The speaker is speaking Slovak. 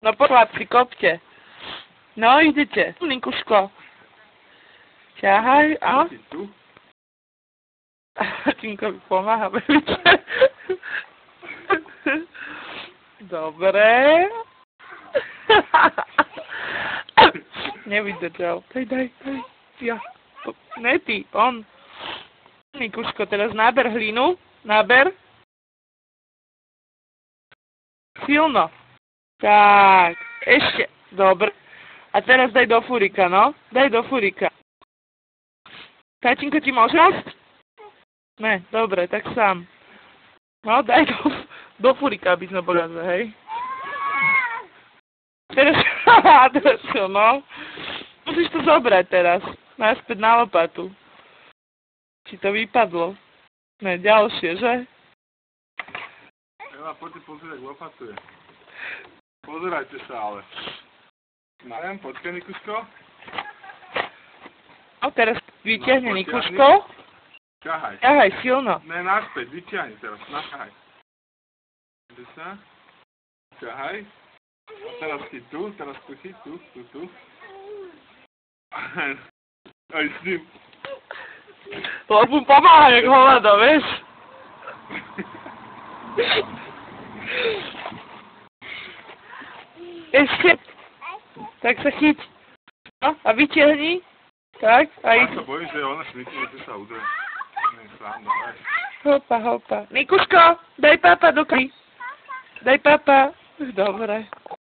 No chlapci, kopte. No, idete. Nikuško. Ťahaj, a? Tinkovi pomáha, bebičke. Dobre. Nevydržal. Daj. Ja. Ne ty, on. Nikuško, teraz náber hlinu. Náber. Silno. Tak. Ešte. Dobre. A teraz daj do furika, no. Daj do furika. Tatinko, ti môžem? Ne, dobre, tak sám. No, daj do furika, aby sme boli, hej. Teraz no. Musíš to zobrať teraz. Naspäť na lopatu. Či to vypadlo? Ne, ďalšie, že? Ela, poďte pozrieť, lopatu je. Pozerajte sa, ale. Marian, počkaj, Nikuško. No, teraz vyťahne Nikuško. Ťahaj. Ťahaj, silno. Ne, naspäť, vyťahni teraz, naťahaj. Ide sa. Ťahaj. A teraz chyť tu, tu. Aj s ním. Lebo mu pomáha, jak hovado, vieš? Ešte. Tak sa chyť. No, a vytiahni. Tak, a Ja sa bojím, že ona šmykne, že sa udrie. Nie, sám, daj. Hopa. Nikuško, daj papa do kry. Daj papa. Dobre.